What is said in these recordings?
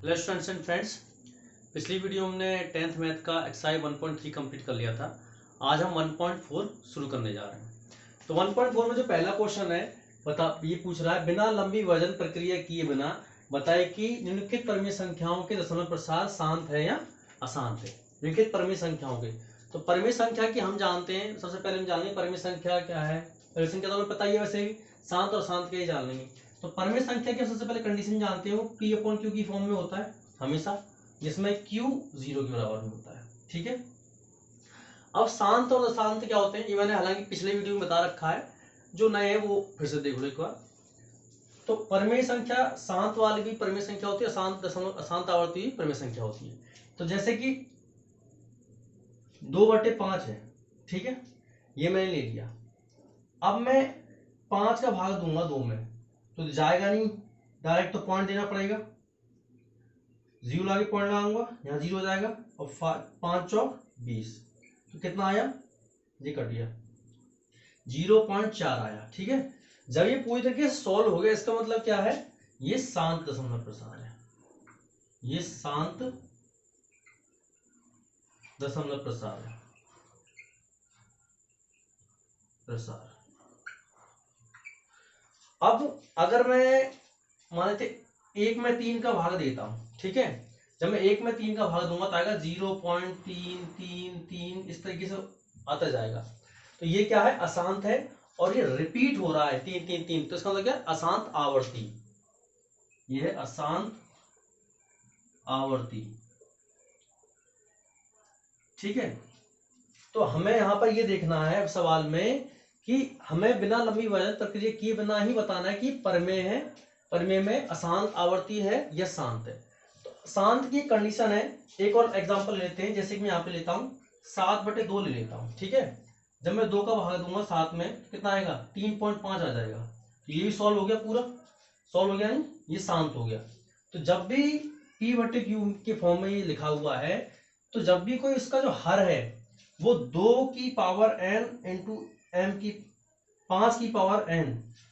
Hello students and friends. पिछली video में हमने 10th मैथ का एक्सरसाइज 1.3 कंप्लीट कर लिया था। आज हम 1.4 शुरू करने जा रहे हैं। तो 1.4 में जो पहला क्वेश्चन है बता ये पूछ रहा है, बिना लंबी वजन प्रक्रिया किए बिना बताए कि निम्नलिखित परिमेय संख्याओं के दशमलव प्रसार शांत है या अशांत है। निम्नलिखित परिमेय संख्याओं के, तो परिमेय संख्या की हम जानते हैं। सबसे पहले हम जानेंगे परिमेय संख्या क्या है। परिमेय संख्या तो हमें पता ही है, वैसे भी शांत और अशांत के ही जान लेंगे। तो परिमेय संख्या की सबसे पहले कंडीशन जानते हो, P अपॉन Q की फॉर्म में होता है हमेशा, जिसमें Q 0 के बराबर में होता है। ठीक है। अब शांत और अशांत क्या होते हैं ये मैंने हालांकि पिछले वीडियो में बता रखा है, जो नए हैं वो फिर से देख लो एक बार। तो परिमेय संख्या शांत वाली भी परिमेय संख्या होती है, अशांत दशमलव अशांत आवर्ती भी परिमेय संख्या होती है। तो जैसे कि 2/5 है, ठीक है, ये मैंने ले लिया। अब मैं 5 का भाग दूंगा 2 में, तो जाएगा नहीं, डायरेक्ट तो पॉइंट देना पड़ेगा। 0 लाके पॉइंट लगाऊंगा, यहाँ 0 हो जाएगा और 5 चौक 20, तो कितना आया, ये कट गया, 0.4 आया। ठीक है। जब ये पूरी तरीके से सॉल्व हो गया, इसका मतलब क्या है, ये शांत दशमलव प्रसार है, ये शांत दशमलव प्रसार है। प्रसार। अब अगर मैं मान लेते 1 में 3 का भाग देता हूं, ठीक है, जब मैं 1 में 3 का भाग दूंगा तो आएगा 0.333 इस तरीके से आता जाएगा। तो ये क्या है, अशांत है और ये रिपीट हो रहा है 3 तो इसका मतलब क्या है, अशांत आवर्ती। ये है अशांत आवर्ती। ठीक है। तो हमें यहां पर ये देखना है सवाल में कि हमें बिना लंबी वजन प्रक्रिया किए बिना ही बताना है कि परिमेय है, परिमेय में अशांत आवर्ती है या शांत है। तो शांत की कंडीशन है, एक और एग्जांपल लेते हैं, जैसे कि मैं यहाँ पे लेता हूँ 7/2 ले लेता हूँ। ठीक है। जब मैं 2 का भाग दूंगा 7 में कितना आएगा, 3.5 आ जाएगा। तो ये भी सॉल्व हो गया, पूरा सॉल्व हो गया, नहीं ये शांत हो गया। तो जब भी P/Q के फॉर्म में ये लिखा हुआ है, तो जब भी कोई इसका जो हर है वो 2 की पावर n इंटू m की 5 की पावर n,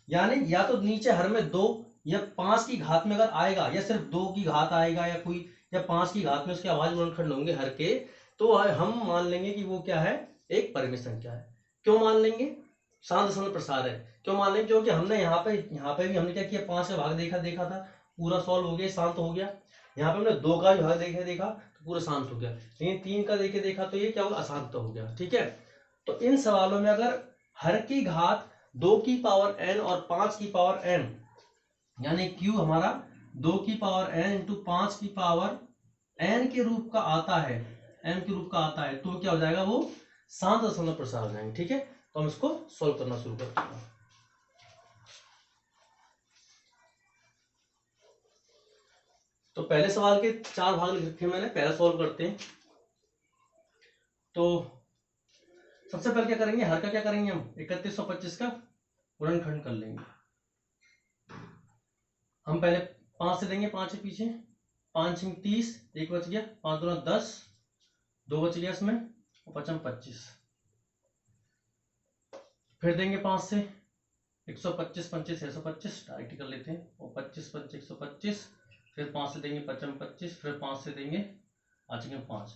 यानी या तो नीचे हर में 2 या 5 की घात में अगर आएगा, या सिर्फ 2 की घात आएगा, या कोई या 5 की घात में उसके अभाज्य गुणनखंड होंगे हर के, तो हम मान लेंगे कि वो क्या है, एक परिमेय संख्या है। क्यों मान लेंगे, शांत दशमलव प्रसार है। क्यों मान लेंगे, क्योंकि हमने यहाँ पे भी हमने क्या किया, 5 का भाग देखा था, पूरा सॉल्व हो गया, शांत हो गया। यहाँ पे हमने 2 का भी भाग देखा तो पूरा शांत हो गया, लेकिन 3 का देखा तो ये क्या होगा, अशांत हो गया। ठीक है। तो इन सवालों में अगर हर की घात 2 की पावर n और 5 की पावर n, यानी q हमारा 2 की पावर n इंटू 5 की पावर n के रूप का आता है, m के रूप का आता है, तो क्या हो जाएगा, वो शांत दशमलव प्रसार हो जाएंगे। ठीक है। तो हम इसको सॉल्व करना शुरू करते हैं। तो पहले सवाल के 4 भाग लिख रखे मैंने, पहले सॉल्व करते हैं। तो सबसे पहले क्या करेंगे, हर का क्या करेंगे, हम 3125 का गुणनखंड कर लेंगे। हम पहले 5 से देंगे, 5 से पीछे 5 30, 1 बच गया, 5 दूना 10, 2 बच गया इसमें, 5 25। फिर देंगे 5 से 125 25 625, डायरेक्ट कर लेते हैं, और 25 5 125। फिर 5 से देंगे 5 25, फिर 5 से देंगे 5।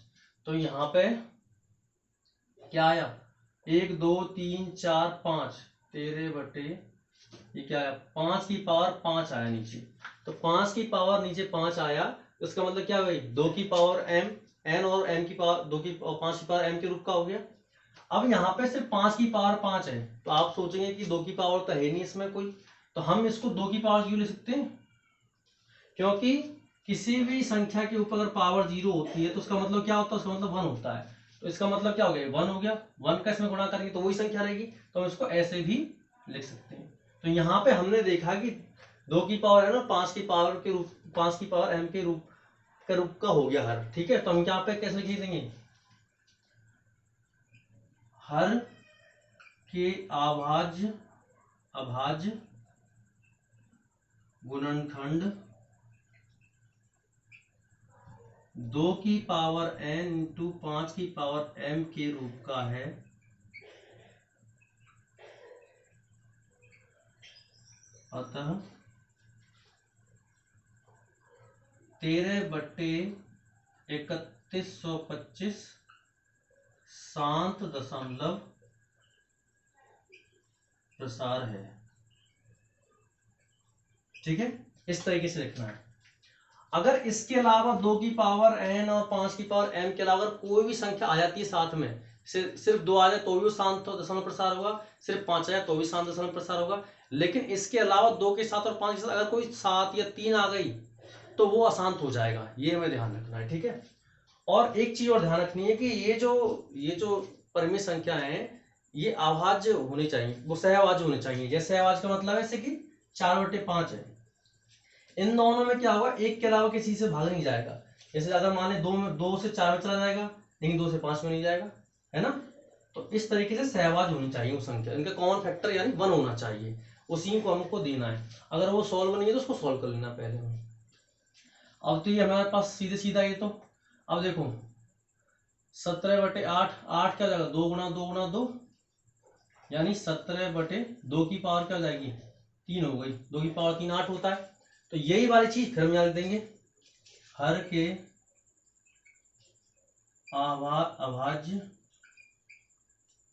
तो यहाँ पे क्या आया, 1 2 3 4 5, 13/, ये क्या आया, 5 की पावर 5 आया नीचे। तो 5 की पावर नीचे 5 आया, तो इसका मतलब क्या भाई, 2 की पावर m, n और m की पावर 2 की और 5 की पावर m के रूप का हो गया। अब यहाँ पे सिर्फ 5 की पावर 5 है, तो आप सोचेंगे कि 2 की पावर तो है नहीं इसमें कोई, तो हम इसको 2 की पावर क्यों ले सकते हैं, क्योंकि किसी भी संख्या के ऊपर अगर पावर 0 होती है तो उसका मतलब क्या होता है, उसका मतलब 1 होता है। तो इसका मतलब क्या हो गया, 1 हो गया, 1 का इसमें गुणा करेंगे तो वही संख्या रहेगी, तो हम इसको ऐसे भी लिख सकते हैं। तो यहाँ पे हमने देखा कि 2 की पावर है ना, 5 की पावर के रूप, 5 की पावर m के रूप का हो गया हर। ठीक है। तो हम यहाँ पे कैसे लिख देंगे, हर के अभाज्य गुणनखंड 2 की पावर n इंटू 5 की पावर m के रूप का है, अतः 13/3125 शांत दशमलव प्रसार है। ठीक है, इस तरीके से लिखना है। अगर इसके अलावा 2 की पावर n और 5 की पावर m के अलावा कोई भी संख्या आ जाती है साथ में, सिर्फ 2 आ जाए तो भी शांत दशमलव प्रसार होगा, सिर्फ 5 आ जाए तो भी शांत दशमलव प्रसार होगा। लेकिन इसके अलावा 2 के साथ और 5 के साथ अगर कोई 7 या 3 आ गई तो वो अशांत हो जाएगा, ये हमें ध्यान रखना है। ठीक है, और एक चीज और ध्यान रखनी है कि ये जो परिमेय संख्या है ये अभाज्य होनी चाहिए, वो सहअभाज्य होनी चाहिए। जैसे सहअभाज्य का मतलब है जैसे कि 4/5 है, इन दोनों में क्या होगा, एक के अलावा किसी से भाग नहीं जाएगा। जैसे अगर मान लें 2 से 4 में चला जाएगा, लेकिन 2 से 5 में नहीं जाएगा, है ना। तो इस तरीके से सहअभाज्य होनी चाहिए वो संख्या, इनका कॉमन फैक्टर यानी 1 होना चाहिए, उसी को हमको देना है। अगर वो सॉल्व नहीं है तो उसको सॉल्व कर लेना पहले में। अब तो ये हमारे पास सीधे सीधा ये तो, अब देखो 17/8, 8 क्या हो जाएगा, 2 गुणा 2 गुणा 2, यानी 17/2 की पावर क्या हो जाएगी, 3 हो गई। 2 की पावर 3 8 होता है। तो यही वाली चीज फिर हम यहाँ लिख देंगे, हर के अभाज्य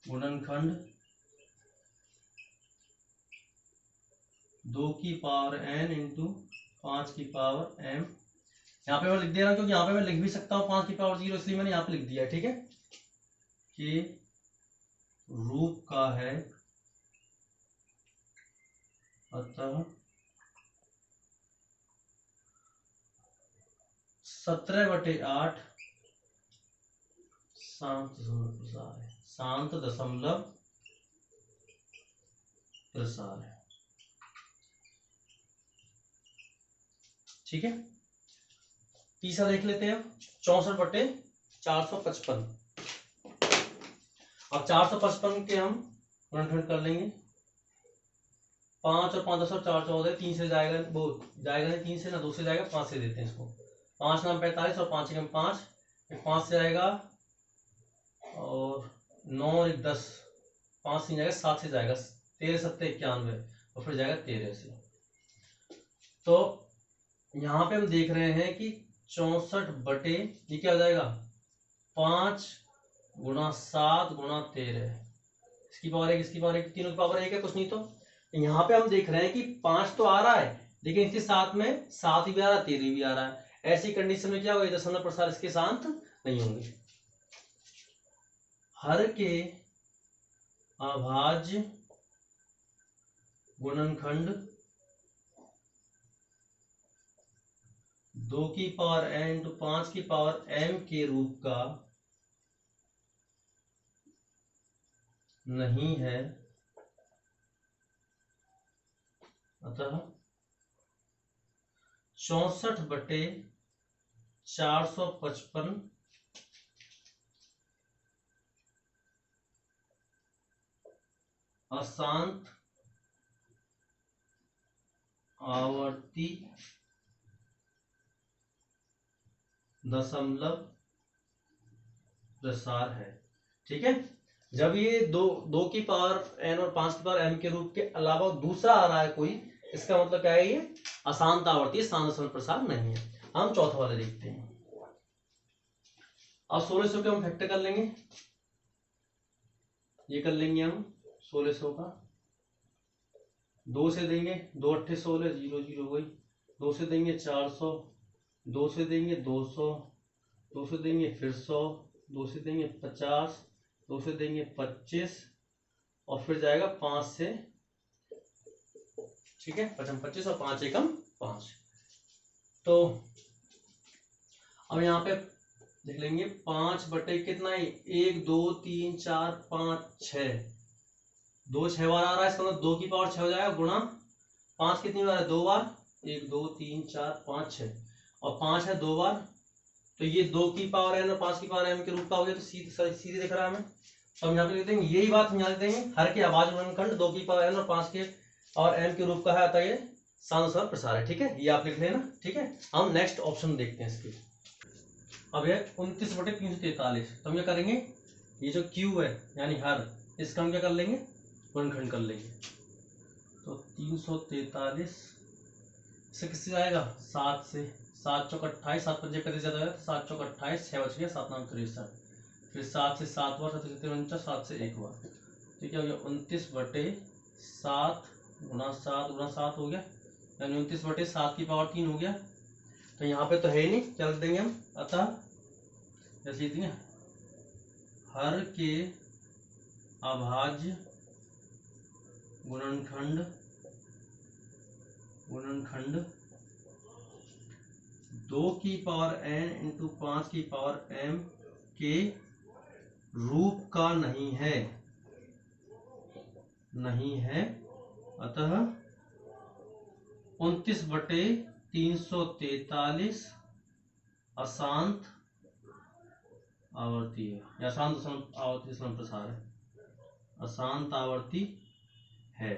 गुणनखंड 2 की पावर n इंटू 5 की पावर m। यहाँ पे मैं लिख दे रहा हूँ क्योंकि यहाँ पे मैं लिख भी सकता हूँ 5 की पावर 0, इसलिए मैंने यहाँ पे लिख दिया है। ठीक है, कि रूप का है, अतः 17/8 शांत दशमलव प्रसार है। ठीक है, तीसरा देख लेते हैं, 64/455। अब 455 के हम गुणनखंड कर लेंगे, 5 और 5 10 और 4 14, 3 से जाएगा वो जाएगा नहीं, 3 से ना 2 से जाएगा, 5 से देते हैं इसको। 5 नाम 45 और 5 एकम 5, 5 से जाएगा और 9 और 1 10, 5 से जाएगा, 7 से जाएगा, 13 7 91 और फिर जाएगा 13 से। तो यहाँ पे हम देख रहे हैं कि 64 ये क्या हो जाएगा, 5 गुणा 7 गुणा 13, इसकी पावर 1 इसकी पावर 1, तीनों की पावर 1 है, कुछ नहीं। तो यहाँ पे हम देख रहे हैं कि 5 तो आ रहा है, लेकिन इसके साथ में 7 भी आ रहा है, 13 भी आ रहा है। ऐसी कंडीशन में क्या होगा, दशमलव प्रसार इसके साथ नहीं होंगे। हर के अभाज्य गुणनखंड 2 की पावर n इंटू 5 की पावर m के रूप का नहीं है, अतः 64/455 अशांत आवर्ती दशमलव प्रसार है। ठीक है, जब ये दो की पावर n और 5 की पावर m के रूप के अलावा दूसरा आ रहा है कोई, इसका मतलब क्या है, ये अशांत आवर्ती शांत दशमलव प्रसार नहीं है। हम चौथा वाले देखते हैं। अब 1600 के हम फैक्टर कर लेंगे, ये कर लेंगे हम 1600 का, 2 से देंगे 2 8 16 0 0 हो गई, 2 से देंगे 400, 2 से देंगे 200, 2 से देंगे फिर 100, 2 से देंगे 50, 2 से देंगे 25 और फिर जाएगा 5 से। ठीक है, 25 और 5 एकम 5। तो अब यहाँ पे देख लेंगे 5 बटे कितना है, 1 2 3 4 5 6, 2 6 बार आ रहा है, इसका मतलब 2 की पावर 6 हो जाएगा, गुणा 5 कितनी बार है, 2 बार, 1 2 3 4 5 6 और 5 है 2 बार। तो ये 2 की पावर n और 5 की पावर m के रूप का हो गया, तो सीधे दिख रहा है हमें। तो हम यहाँ पे लिख देंगे, यही बात हम यहाँ लिख देंगे, हर के अभाज्य गुणनखंड 2 की पावर n और 5 के और m के रूप का है, अतः ये शांत दशमलव प्रसार है। ठीक है, ये आप लिख लेना। ठीक है, हम नेक्स्ट ऑप्शन देखते हैं इसके। अब ये 29/343, तो हम क्या करेंगे, ये जो q है यानी हर, इसका हम क्या कर लेंगे, गुणनखंड कर लेंगे। तो 343 से किससे जाएगा, 7 से, 7 चौक 28, 7 पंजे 35, 7 चौक 28, 6 बच गया, 7 9 63, फिर 7 से 7 बार, 7 7 से 1 बार, तो क्या हो गया 29/7 गुणा 7 गुणा 7 हो गया, यानी 29/7 की पावर 3 हो गया। तो यहाँ पे तो है ही नहीं, क्या लिख देंगे हम, अतः जैसे लिख देंगे हर के अभाज्य गुणनखंड 2 की पावर n इंटू 5 की पावर m के रूप का नहीं है, अतः 29/343 अशांत आवर्ती है, या अशांत आवर्ती प्रसार है, अशांत आवर्ती है।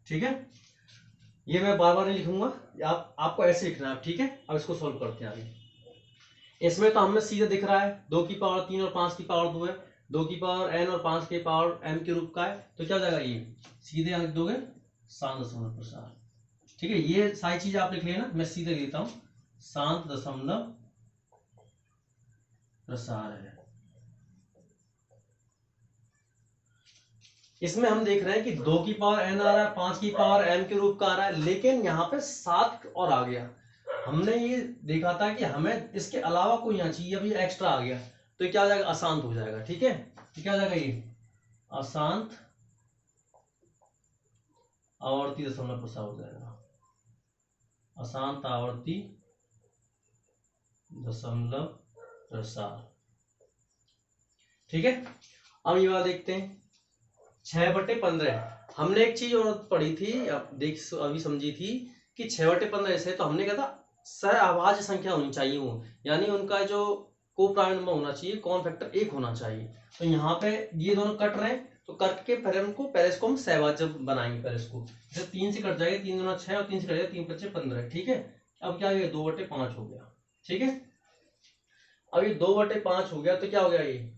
ठीक है, ये मैं बार बार नहीं लिखूंगा, आपको ऐसे लिखना है, ठीक है। अब इसको सॉल्व करते हैं आगे। इसमें तो हमें सीधे दिख रहा है 2 की पावर 3 और 5 की पावर 2 है, 2 की पावर n और 5 की पावर m के रूप का है, तो क्या हो जाएगा, ये सीधे लिख दोगे शांत दशमलव प्रसार। ठीक है, ये सारी चीज आप लिख लेना, मैं सीधे लिखता हूं शांत दशमलव प्रसार है। इसमें हम देख रहे हैं कि 2 की पावर n आ रहा है, 5 की पावर m के रूप का आ रहा है, लेकिन यहाँ पे 7 और आ गया। हमने ये देखा था कि हमें इसके अलावा कोई यहाँ चाहिए, अभी एक्स्ट्रा आ गया, तो ये क्या हो जाएगा, अशांत हो जाएगा। ठीक है, तो क्या हो जाएगा, ये अशांत आवर्ती दशमलव प्रसार हो जाएगा, अशांत आवर्ती दशमलव प्रसार। ठीक है, अब ये वाला देखते हैं 6/15। हमने एक चीज और पढ़ी थी, अभी समझी थी कि 6/15 से तो हमने कहा था सहअभाज्य संख्या होनी चाहिए वो, यानी उनका जो कोप्राइम नंबर होना चाहिए, कॉमन फैक्टर 1 होना चाहिए। तो यहाँ पे ये दोनों कट रहे हैं, तो कट के पहले इसको हम सहअभाज्य बनाएंगे। पहले इसको जैसे 3 से कट जाएगा, 3 दूना 6 और 3 से कट जाएगा 3 5 15। ठीक है, अब क्या हो गया, 2/5 हो गया। ठीक है, अब ये 2/5 हो गया, तो क्या हो गया, ये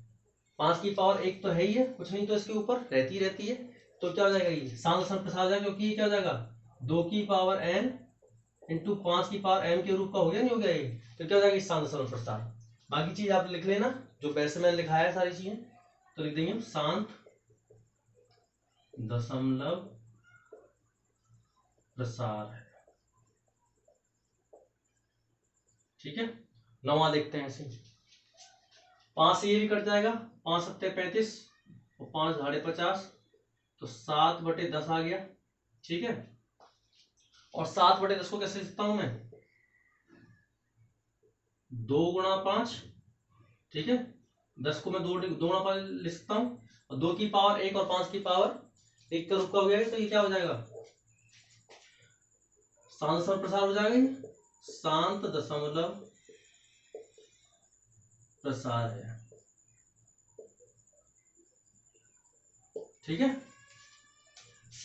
5 की पावर 1 तो है ही है, कुछ नहीं तो इसके ऊपर रहती है, तो क्या हो जाएगा, ये शांत दशमलव प्रसार हो जाएगा, क्योंकि ये क्या हो जाएगा 2 की पावर n इंटू 5 की पावर m के रूप का हो गया, नहीं हो गया ये, तो क्या हो जाएगा शांत दशमलव प्रसार। बाकी चीज आप लिख लेना, जो वैसे मैंने लिखा है सारी चीजें, तो लिख देंगे हम शांत दशमलव प्रसार है। ठीक है, 9वां देखते हैं ऐसे, 5 से ये भी कट जाएगा, 5 7 35 और 5 ढाड़े 50, तो 7/10 आ गया। ठीक है, और 7/10 को कैसे लिखता हूं मैं, 2 गुणा 5। ठीक है, 10 को मैं 2 गुणा 5 लिख सकता हूं, और 2 की पावर 1 और 5 की पावर 1 का रूप का हो गया, तो ये क्या हो जाएगा, शांत दशमलव प्रसार हो जाएगा, शांत दशमलव प्रसार है। ठीक है,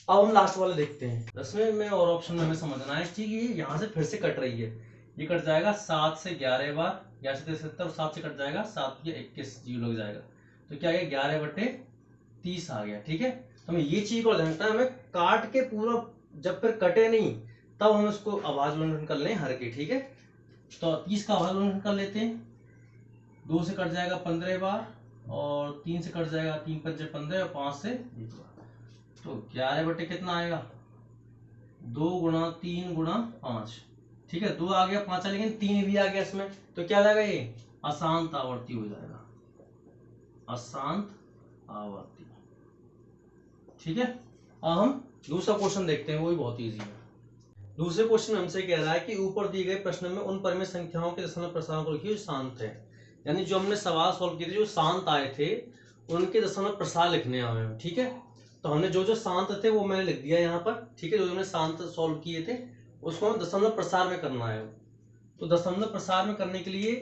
अब हम लास्ट वाले देखते हैं। 10वें में और ऑप्शन में हमें समझना है कि ये यहाँ से फिर से कट रही है, ये कट जाएगा 7 से 11 बार, 11 से 73 और 7 से कट जाएगा 7 के 21 जीरो लग जाएगा, तो क्या है 11/30 आ गया। ठीक है, तो हमें ये चीज को ध्यान रखना है, हमें काट के पूरा जब फिर कटे नहीं तब हम इसको अभाज्य गुणनखंड कर लें हर के। ठीक है, तो 30 का अभाज्य गुणनखंड कर लेते हैं, 2 से कट जाएगा 15 बार, और 3 से कट जाएगा 3 5 15 और 5 से 1 बार, तो 11 कितना आएगा, 2 गुणा 3 गुणा 5। ठीक है, 2 आ गया, 5 लेकिन 3 भी आ गया इसमें, तो क्या जाएगा, ये अशांत आवर्ती हो जाएगा, अशांत आवर्ती। ठीक है, अब हम दूसरा क्वेश्चन देखते हैं, वो भी बहुत इजी है। दूसरे क्वेश्चन हमसे कह रहा है कि ऊपर दिए गए प्रश्न में उन परिमेय संख्याओं के दशमलव प्रसारों को लिखिए जो शांत है, यानी जो हमने सवाल सॉल्व किए थे जो शांत आए थे उनके दशमलव प्रसार लिखने हैं हमें। ठीक है, तो हमने जो जो शांत थे वो मैंने लिख दिया यहाँ पर। ठीक है, जो हमने शांत सॉल्व किए थे उसको हमें दशमलव प्रसार में करना है। तो दशमलव प्रसार में करने के लिए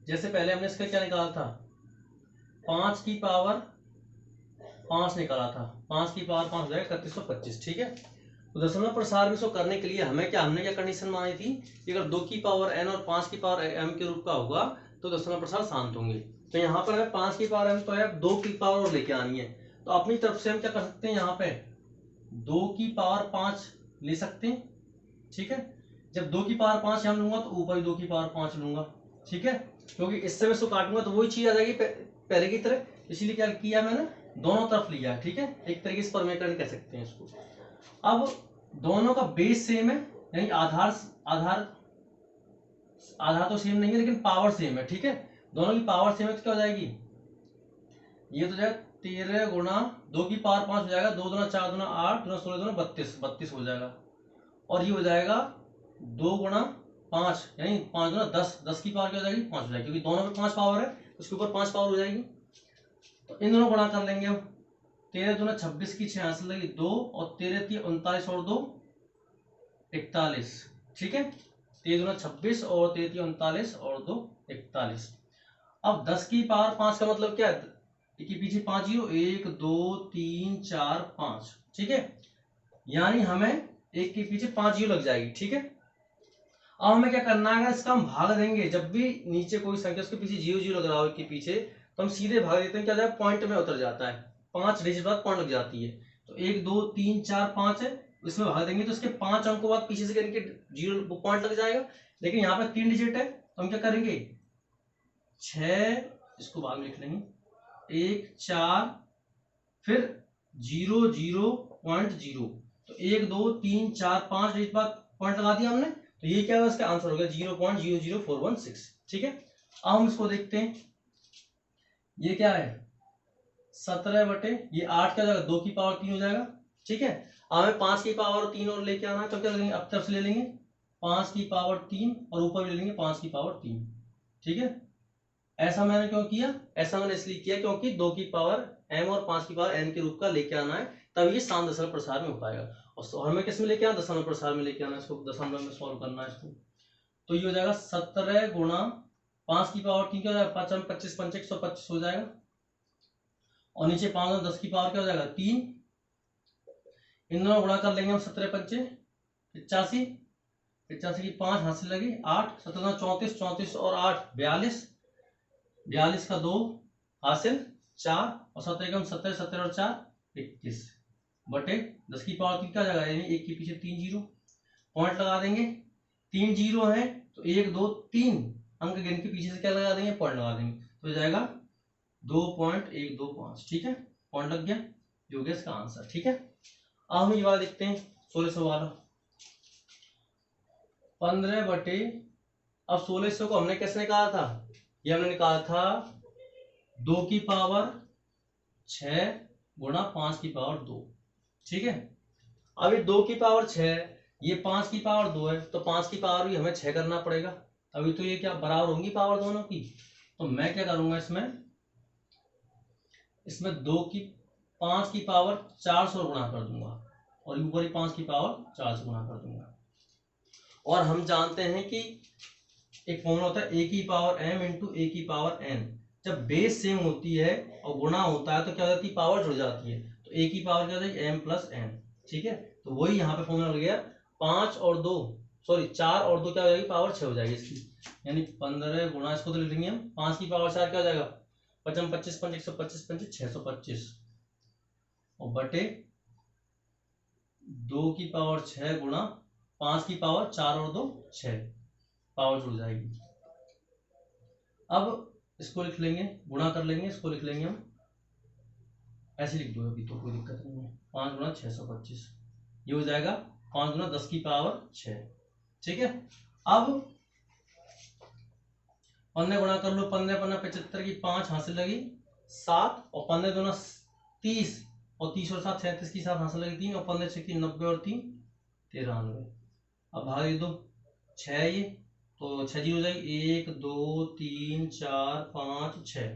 जैसे पहले हमने इसका क्या निकाला था, 5 की पावर 5 निकाला था, 5 की पावर 5 हो जाएगा 3125। ठीक है, तो दशमलव प्रसार में इसको करने के लिए हमने क्या कंडीशन मानी थी कि अगर 2 की पावर n और 5 की पावर m के रूप का होगा तो दशमलव प्रसार शांत होंगे। तो यहाँ पर हमें 5 की पावर m तो है, 2 की पावर और लेके आनी है, तो अपनी तरफ से हम क्या कर सकते हैं, यहाँ पे 2 की पावर 5 ले सकते हैं। ठीक है, जब 2 की पावर 5 यहाँ लूंगा तो ऊपर भी 2 की पावर 5 लूंगा, ठीक है, क्योंकि इससे मैं इसको काटूंगा तो वही चीज आ जाएगी पहले की तरह, इसीलिए क्या किया मैंने, दोनों तरफ लिया, ठीक है, एक तरीके से परमीकरण कह सकते हैं इसको। अब दोनों का बेस सेम है, यानी आधार आधार आधार तो सेम नहीं है लेकिन पावर सेम है, ठीक है, दोनों की पावर सेम है तो क्या हो जाएगी, ये तो जाएगा 13 गुणा 2 की पावर 5 हो जाएगा, 2 दूना 4 दूना 8 दूना 16 दूना 32, 32 हो जाएगा, और ये हो जाएगा 2 गुणा 5 यानी 5 दूना 10, 10 की पावर क्या हो जाएगी 5 हो जाएगी, क्योंकि दोनों में 5 पावर है उसके ऊपर 5 पावर हो जाएगी। तो इन दोनों गुणा कर लेंगे हम, 13 दूना 26 की 6 हासिल लगी 2, और 13 3 39 और 2 41, ठीक है, 13 दूना 26 और 13 3 39 और 2 41। अब 10 की पावर 5 का मतलब क्या है, एक के पीछे 5 जीरो, 1 2 3 4 5, ठीक है, यानी हमें एक के पीछे 5 जीरो लग जाएगी, ठीक है। अब हमें क्या करना है, इसका हम भाग देंगे, जब भी नीचे कोई संख्या उसके पीछे 0 0 लग रहा हो एक के पीछे, तो हम सीधे भाग देते हैं, क्या जाए पॉइंट में उतर जाता है, 5 डिजिट बाद पॉइंट लग जाती है, तो 1 2 3 4 5 है, इसमें भाग देंगे तो इसके 5 अंकों बाद पीछे से करेंगे 0 पॉइंट लग जाएगा, लेकिन यहाँ पे 3 डिजिट है तो हम क्या करेंगे 6, इसको भाग लिख लेंगे 1 4 फिर 0 0 पॉइंट 0, तो 1 2 3 4 5 डिजिट बाद पॉइंट लगा दिया हमने, तो ये क्या है इसका आंसर हो गया 0.00416, ठीक है। अब हम इसको देखते हैं, ये क्या है 17 बटे ये 8 क्या हो जाएगा 2 की पावर 3 हो जाएगा, ठीक है। अब हमें 5 की पावर 3 और लेके आना है, तो क्या लेंगे अब तरफ से ले लेंगे 5 की पावर 3 और ऊपर भी ले लेंगे 5 की पावर 3, ठीक है। ऐसा मैंने क्यों किया, ऐसा मैंने इसलिए किया क्योंकि 2 की पावर m और 5 की पावर n के रूप का लेके आना है, तब ये साम दशमलव प्रसार में हो पाएगा, और हमें किस में लेके आना, दशमलव प्रसार में लेके आना, इसको दशमलव में सॉल्व करना है इसको, तो ये हो जाएगा 17 गुणा 5 की पावर 3 क्या हो जाएगा 5 25 5 125 हो जाएगा, और नीचे 5 और 10 की पावर क्या हो जाएगा 3, इन दोनों गुणा कर लेंगे हम, 17 पंचे 85, 85 की 5 हासिल लगी 8, 17 34 34 और 8 42, 42 का 2 हासिल 4, और 17 एकम 17 17 और 4 21 बटे 10 की पावर 3 क्या जाएगा, यानी एक के पीछे 3 जीरो, पॉइंट लगा देंगे, 3 जीरो है तो 1 2 3 अंक गिन के पीछे से क्या लगा देंगे पॉइंट लगा देंगे, तो हो जाएगा 2.125, ठीक है, पॉइंट लग गया, जो हो गया इसका आंसर, ठीक है। अब हम ये वाला देखते हैं 1600 वाला, 15 बटे, अब 1600 को हमने कैसे निकाला था, ये हमने निकाला था 2 की पावर 6 गुणा 5 की पावर 2, ठीक है। अब ये 2 की पावर 6, ये 5 की पावर 2 है, तो 5 की पावर भी हमें 6 करना पड़ेगा, अभी तो ये क्या बराबर होंगी पावर दोनों की, तो मैं क्या करूंगा इसमें 5 की पावर 400 गुणा कर दूंगा, और ऊपर ही 5 की पावर 400 गुणा कर दूंगा, और हम जानते हैं कि एक फॉर्मूला होता है a की पावर m इंटू a की पावर n, जब बेस सेम होती है और गुणा होता है तो क्या हो जाती है पावर जुड़ जाती है, तो a की पावर क्या हो जाएगी m प्लस n, ठीक है, तो वही यहाँ पे फॉर्मूला लग गया 4 और 2 क्या हो जाएगी पावर 6 हो जाएगी इसकी, यानी 15 गुणा, इसको तो लिख लेंगे हम 5 की पावर 4 क्या हो जाएगा 55 25 5 125 5 625, और बटे 2 की पावर 6 गुणा 5 की पावर 4 और 2 6, पावर जुड़ जाएगी। अब इसको लिख लेंगे, गुणा कर लेंगे, इसको लिख लेंगे हम ऐसे लिख दो, अभी तो कोई दिक्कत नहीं है, 5 गुणा 625, ये हो जाएगा 5 गुणा 10 की पावर 6, ठीक है। अब 15 गुणा कर लो, 15 15 75 की 5 हासिल लगी 7, और 15 दूना 30, और 30 और 7 37 की 7 हासिल लगी 3, और 15 6 की 90 और 3 93, अब भाग दे दो 6, ये तो 6 जी हो जाएगी 1 2 3 4 5 6,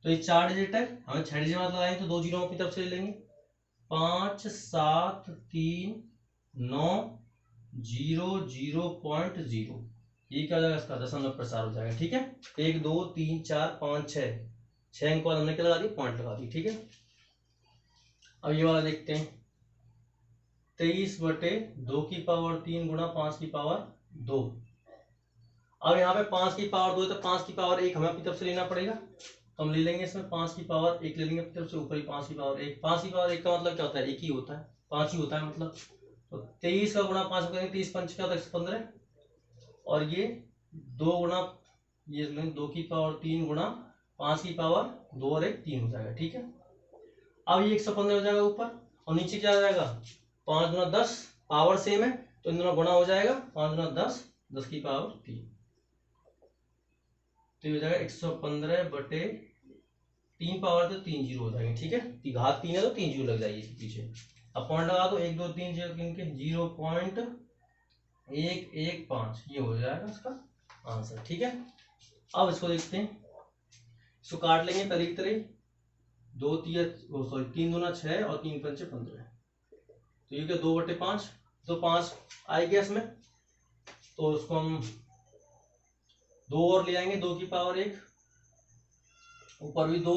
तो ये 4 डिजिट है, हमें 6 डिजिट मतलब लगाएंगे तो 2 जीरो की तरफ से ले लेंगे, 5 7 3 9 0 0.0, ये क्या हो जाएगा इसका दशमलव प्रसार हो जाएगा, ठीक है। 1 2 3 4 5 6 अंक बाद हमने क्या लगा दी पॉइंट लगा दी, ठीक है। अब ये वाला देखते हैं 23 बटे 2 की पावर 3 गुणा 5 की पावर 2, अब यहाँ पे 5 की पावर 2 है तो 5 की पावर 1 हमें अपनी तरफ से लेना पड़ेगा, तो हम ले लेंगे इसमें 5 की पावर 1 ले लेंगे अपनी तरफ से, ऊपर ही 5 की पावर 1, 5 की पावर 1 का मतलब क्या होता है 1 ही होता है, 5 ही होता है मतलब, तो 23 का गुणा 5 करेंगे 23 5 क्या होता है 115, और ये 2 गुणा ये 2 की पावर 3 गुणा 5 की पावर 2 और 1 3 हो जाएगा। ठीक है, अब ये 115 हो जाएगा ऊपर, और नीचे क्या आ जाएगा 5 गुना 10, पावर सेम है तो इन दोनों गुणा हो जाएगा, 5 गुना 10 10 की पावर 3, तो ये हो जाएगा 115 बटे 3 पावर तो 3 जीरो हो जाएंगे। ठीक है, घात 3 है तो 3 जीरो लग जाएगी पीछे। अब पॉइंट लगा दो, 1 2 3 0 के 0.115 ये हो जाएगा इसका आंसर। ठीक है, अब इसको देखते हैं, इसको काट लेंगे पहले की तरह, 3 दूना 6 और 3 पंचे 15, तो ये क्या 2/5, तो 5 आएगा इसमें, तो उसको हम 2 और ले आएंगे, 2 की पावर 1, ऊपर भी 2,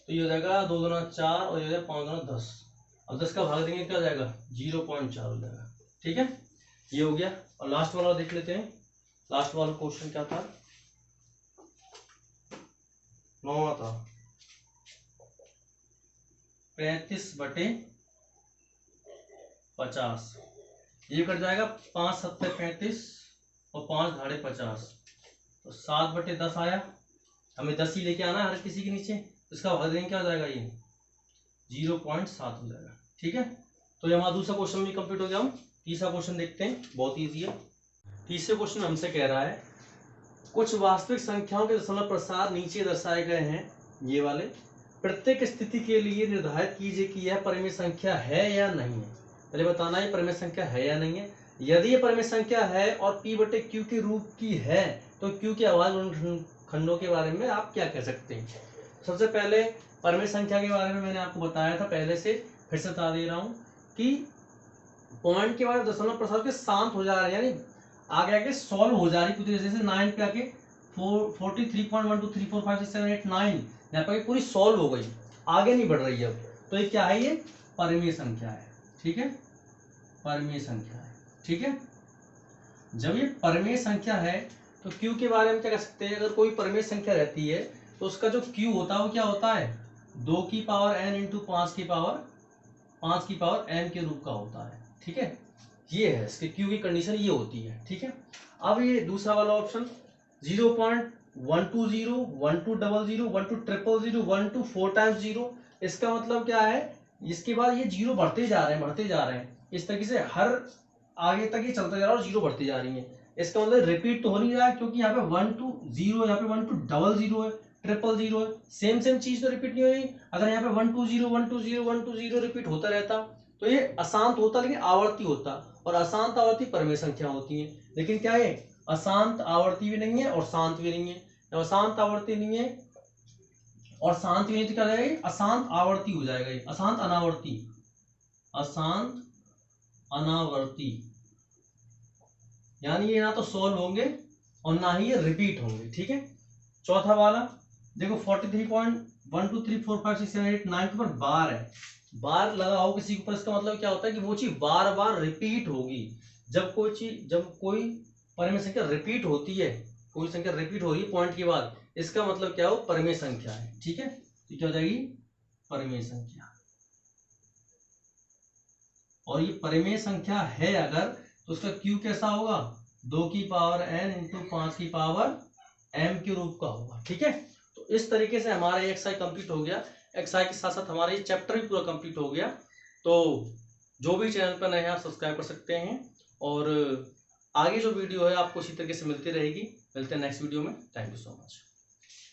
तो ये हो जाएगा 2 दूना 4 और ये हो जाएगा 5 दूना 10, और 10 का भाग देंगे क्या हो जाएगा 0.4 हो जाएगा। ठीक है, ये हो गया। और लास्ट वाला देख लेते हैं, लास्ट वाला क्वेश्चन क्या था, 9वां था 35/50, ये कट जाएगा 5 7 35 और 5 धाड़े 50, तो 7/10 आया, हमें 10 ही लेके आना है हर किसी के नीचे, तो इसका भाग देंगे क्या हो जाएगा ये 0.7 हो जाएगा। ठीक है, तो ये हमारा दूसरा क्वेश्चन भी कंप्लीट हो गया। हम तीसरा क्वेश्चन देखते हैं, बहुत ईजी है। तीसरे क्वेश्चन में हमसे कह रहा है कुछ वास्तविक संख्याओं के दशमलव प्रसार नीचे दर्शाए गए हैं, ये वाले, प्रत्येक स्थिति के लिए निर्धारित कीजिए कि यह परिमेय संख्या है या नहीं है। पहले बताना है परिमेय संख्या है या नहीं है। यदि ये परिमेय संख्या है और P/Q के रूप की है तो Q के अभाज्य खंडों के बारे में आप क्या कह सकते हैं। सबसे पहले परिमेय संख्या के बारे में मैंने आपको बताया था पहले से, फिर से बता दे रहा हूँ कि पॉइंट के बाद दशमलव प्रसार के शांत हो जा रहे हैं, यानी आगे आगे सॉल्व हो जा रही पूरी, जैसे 9 पे आके 43.123456789 यहाँ पे पूरी सॉल्व हो गई, आगे नहीं बढ़ रही है अब, तो ये क्या है, ये परिमेय संख्या है। ठीक है, परिमेय संख्या है। ठीक है, जब ये परिमेय संख्या है तो Q के बारे में क्या कह सकते हैं, अगर कोई परिमेय संख्या रहती है तो उसका जो Q होता है वो क्या होता है 2 की पावर n इंटू 5 की पावर n के रूप का होता है। ठीक है, ये है इसके Q की कंडीशन, ये होती है। ठीक है, अब ये दूसरा वाला ऑप्शन 0.120 1200 1200 124 टाइम्स 0, इसका मतलब क्या है, इसके बाद ये जीरो बढ़ते जा रहे हैं इस तरीके से, हर आगे तक ये चलता जा रहा है और जीरो बढ़ती जा रही है। इसका मतलब रिपीट तो हो नहीं रहा है, क्योंकि यहाँ पे 1 to 0, यहाँ पे 1 to 00 है, 000 है, सेम चीज तो रिपीट नहीं हो रही। अगर यहाँ पे 1 to 0 1 to 0 1 to 0 रिपीट होता रहता तो ये अशांत होता, लेकिन आवर्ती होता, और अशांत आवर्ती परिमेय संख्या होती है। लेकिन क्या है, अशांत आवर्ती भी नहीं है और शांत भी नहीं है। जब अशांत आवर्ती नहीं है और शांत भी नहीं तो क्या हो जाएगा, अशांत आवर्ती हो जाएगा, ये अशांत अनावर्ती, अशांत अनावर्ती, यानी ये ना तो सॉल्व होंगे और ना ही ये रिपीट होंगे। ठीक है, चौथा वाला देखो 43.123456789 के ऊपर बार है, बार लगा हो किसी के ऊपर, इसका मतलब क्या होता है कि वो चीज बार बार रिपीट होगी। जब कोई परिमेय संख्या रिपीट होती है, कोई संख्या रिपीट हो रही है पॉइंट के बाद, इसका मतलब क्या हो, परिमेय संख्या है। ठीक है, तो क्या हो जाएगी परिमेय संख्या, और ये परिमेय संख्या है अगर, तो उसका Q कैसा होगा 2 की पावर n इंटू 5 की पावर m के रूप का होगा। ठीक है, तो इस तरीके से हमारा एक्सरसाइज कंप्लीट हो गया। एक्सरसाइज के साथ साथ हमारा ये चैप्टर भी पूरा कंप्लीट हो गया। तो जो भी चैनल पर नए हैं आप सब्सक्राइब कर सकते हैं, और आगे जो वीडियो है आपको इसी तरीके से मिलती रहेगी। मिलते हैं नेक्स्ट वीडियो में। Thank you so much.